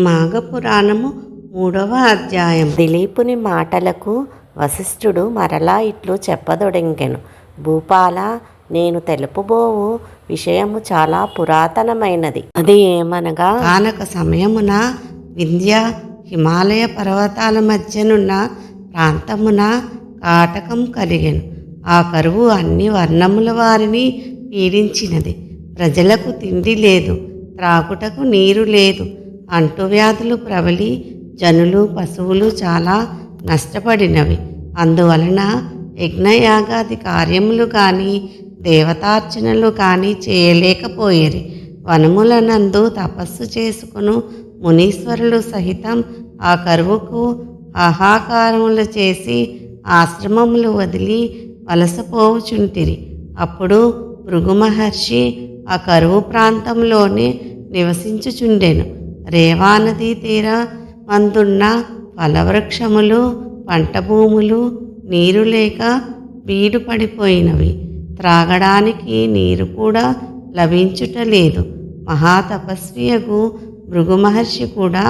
మాఘపురాణము 3వ అధ్యాయం. దిలీపుని మాటలకు వశిష్ఠుడు మరలా ఇట్లు చెప్పదొడంగెను. భూపాల, నేను తెలుపబోవు విషయము చాలా పురాతనమైనది. అది ఏమనగా, ఆనక సమయమున వింధ్య హిమాలయ పర్వతాల మధ్యనున్న ప్రాంతమున కాటకం కలిగెను. ఆ కరువు అన్ని వర్ణముల వారిని పీడించినది. ప్రజలకు తిండి లేదు, త్రాగుటకు నీరు లేదు. అంటువ్యాధులు ప్రబలి జనులు పశువులు చాలా నష్టపడినవి. అందువలన యజ్ఞయాగాది కార్యములు కానీ దేవతార్చనలు కానీ చేయలేకపోయేరి. వనములనందు తపస్సు చేసుకును మునీశ్వరులు సహితం ఆ కరువుకు ఆహాకారములు చేసి ఆశ్రమములు వదిలి వలసపోవుచుంటిరి. అప్పుడు భృగు మహర్షి ఆ కరువు ప్రాంతంలోనే నివసించుచుండెను. రేవానదీ తీరమందున్న ఫలవృక్షములు, పంట భూములు నీరు లేక బీడు పడిపోయినవి. త్రాగడానికి నీరు కూడా లభించుటలేదు. మహాతపస్వియగు భృగు మహర్షి కూడా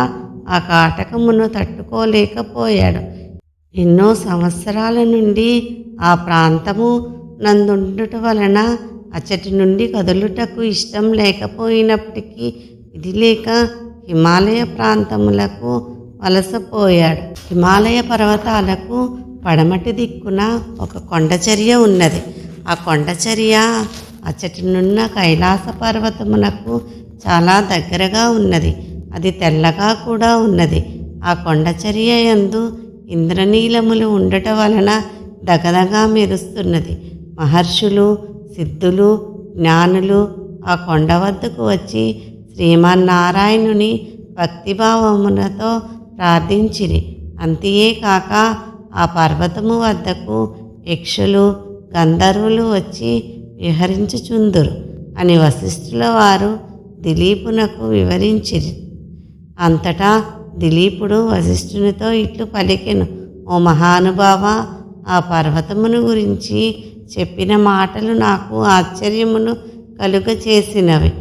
ఆ కాటకమును తట్టుకోలేకపోయాడు. ఎన్నో సంవత్సరాల నుండి ఆ ప్రాంతము నందుండుట వలన అచ్చటి నుండి కదులుటకు ఇష్టం లేకపోయినప్పటికీ ఇది లేక హిమాలయ ప్రాంతములకు వలసపోయాడు. హిమాలయ పర్వతాలకు పడమటి దిక్కున ఒక కొండచర్య ఉన్నది. ఆ కొండచర్య అచ్చటినున్న కైలాస పర్వతమునకు చాలా దగ్గరగా ఉన్నది. అది తెల్లగా కూడా ఉన్నది. ఆ కొండచర్య యందు ఇంద్రనీలములు ఉండటం వలన దగదగా మెరుస్తున్నది. మహర్షులు, సిద్ధులు, జ్ఞానులు ఆ కొండ వద్దకు వచ్చి శ్రీమన్నారాయణుని భక్తిభావములతో ప్రార్థించిరి. అంతియే కాక ఆ పర్వతము వద్దకు యక్షులు, గంధర్వులు వచ్చి విహరించుచుందురు అని వశిష్ఠుల వారు దిలీపునకు వివరించిరి. అంతటా దిలీపుడు వశిష్ఠునితో ఇట్లు పలికెను. ఓ మహానుభావ, ఆ పర్వతమును గురించి చెప్పిన మాటలు నాకు ఆశ్చర్యమును కలుగచేసినవి.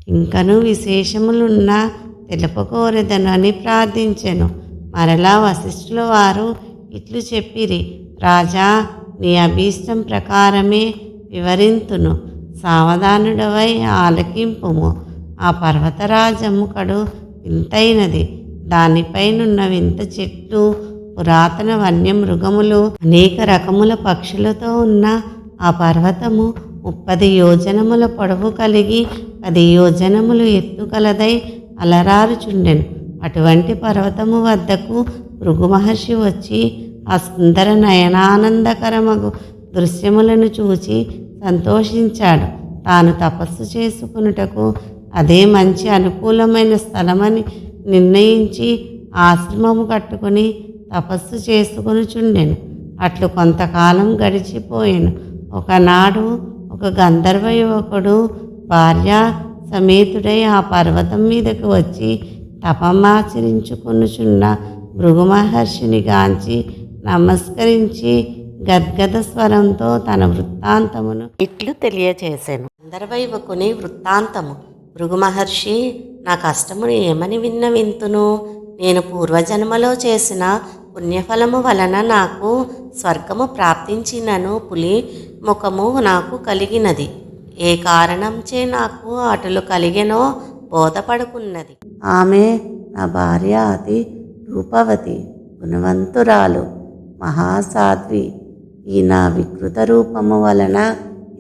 ఇంకను విశేషములున్న తెలుపకోరెదను అని ప్రార్థించెను. మరలా వశిష్ఠుల వారు ఇట్లు చెప్పిరి. రాజా, నీ అభీష్టం ప్రకారమే వివరింతును. సావధానుడవై ఆలకింపుము. ఆ పర్వతరాజము కడు వింతైనది. దానిపైనున్న వింత చెట్లు, పురాతన వన్యమృగములు, అనేక రకముల పక్షులతో ఉన్న ఆ పర్వతము 30 యోజనముల పొడవు కలిగి 10 యోజనములు ఎత్తు కలదై అలరారుచుండెను. అటువంటి పర్వతము వద్దకు భృగు మహర్షి వచ్చి ఆ సుందర నయనానందకరమగు దృశ్యములను చూచి సంతోషించాడు. తాను తపస్సు చేసుకునుటకు అదే మంచి అనుకూలమైన స్థలమని నిర్ణయించి ఆశ్రమము కట్టుకుని తపస్సు చేసుకొనుచుండెను. అట్లు కొంతకాలం గడిచిపోయెను. ఒకనాడు ఒక గంధర్వ యువకుడు భార్య సమేతుడై ఆ పర్వతం మీదకు వచ్చి తపమాచరించుకొనుచున్న భృగు మహర్షిని గాంచి నమస్కరించి గద్గద స్వరంతో తన వృత్తాంతమును ఇట్లు తెలియచేశాను. గంధర్వ యువకుని వృత్తాంతము. భృగు మహర్షి, నా కష్టమును ఏమని వింతును. నేను పూర్వజన్మలో చేసిన పుణ్యఫలము వలన నాకు స్వర్గము ప్రాప్తించినను పులి ముఖము నాకు కలిగినది. ఏ కారణంచే నాకు అటులు కలిగెనో బోధపడుకున్నది. ఆమె నా భార్య అతి రూపవతి, గుణవంతురాలు, మహాసాధ్వి. ఈ నా వికృత రూపము వలన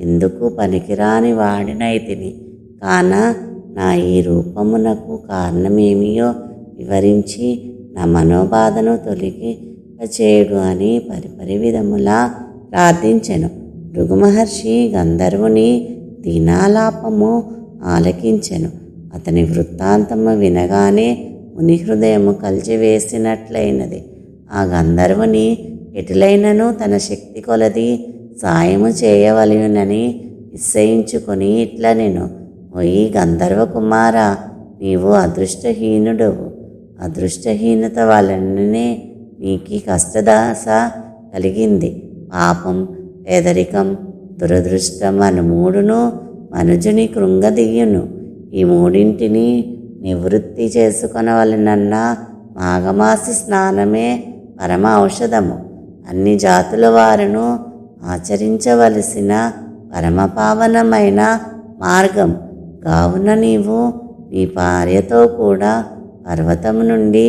ఎందుకు పనికిరాని వాడినైతిని. కాన నా ఈ రూపమునకు కారణమేమియో వివరించి నా మనోబాధను తొలగింపచేయుడు అని పరిపరి విధములా ప్రార్థించెను. భృగు మహర్షి గంధర్వుని దీనాలాపము ఆలకించెను. అతని వృత్తాంతము వినగానే ముని హృదయము కలిచివేసినట్లయినది. ఆ గంధర్వుని ఎటులైనను తన శక్తి కొలది సాయము చేయవలయునని నిశ్చయించుకొని ఇట్లా నేను, ఓయి గంధర్వ కుమార, నీవు అదృష్టహీనుడవు. అదృష్టహీనత వలననే నీకు కష్టదాస కలిగింది. పాపం, పేదరికం, దురదృష్టం అను మూడును మనుజుని కృంగదీయును. ఈ మూడింటిని నివృత్తి చేసుకొనవలెనన్న మాఘమాసి స్నానమే పరమ ఔషధము. అన్ని జాతుల వారును ఆచరించవలసిన పరమపావనమైన మార్గం. కావున నీవు నీ భార్యతో కూడా పర్వతము నుండి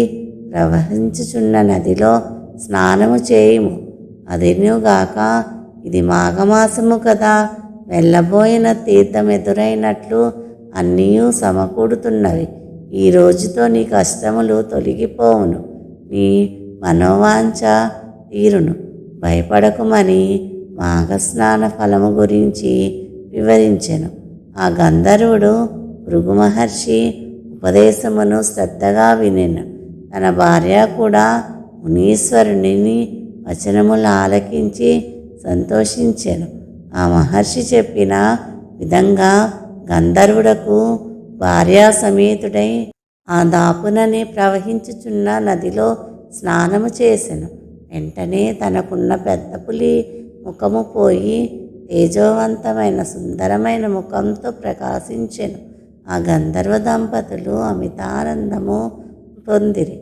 ప్రవహించుచున్న నదిలో స్నానము చేయుము. అదినుగాక ఇది మాఘమాసము కదా, వెళ్ళబోయిన తీర్థం ఎదురైనట్లు అన్నీ సమకూడుతున్నవి. ఈ రోజుతో నీ కష్టములు తొలగిపోవును, నీ మనోవాంఛ తీరును. భయపడకుమని మాఘస్నాన ఫలము గురించి వివరించెను. ఆ గంధర్వుడు భృగు మహర్షి ఉపదేశమును శ్రద్ధగా వినెను. తన భార్య కూడా మునీశ్వరుని వచనములు ఆలకించి సంతోషించెను. ఆ మహర్షి చెప్పిన విధంగా గంధర్వుడకు భార్యా సమేతుడై ఆ దాపుననే ప్రవహించుచున్న నదిలో స్నానము చేసెను. వెంటనే తనకున్న పెద్ద పులి ముఖము పోయి తేజోవంతమైన సుందరమైన ముఖంతో ప్రకాశించెను. ఆ గంధర్వ దంపతులు అమితానందము పొందిరి.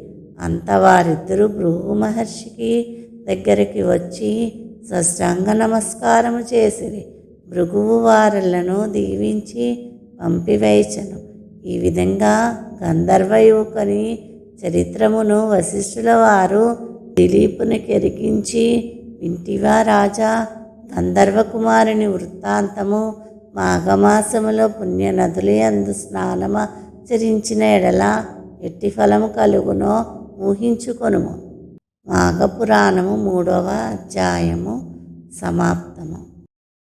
అంత వారిద్దరూ భృగు మహర్షికి దగ్గరికి వచ్చి సాష్టాంగ నమస్కారము చేసిరి. భృగువు వారలను దీవించి పంపివేచెను. ఈ విధంగా గంధర్వ యువకుని చరిత్రమును వశిష్ఠుల వారు దిలీపునికి ఎరిగించి, వింటివా రాజా, గంధర్వ కుమారుని వృత్తాంతము మాఘమాసములో పుణ్య నదులందు స్నానమాచరించిన ఎడల ఎట్టి ఫలము కలుగునో ఊహించుకొనుము. మాఘపురాణము 3వ అధ్యాయము సమాప్తము.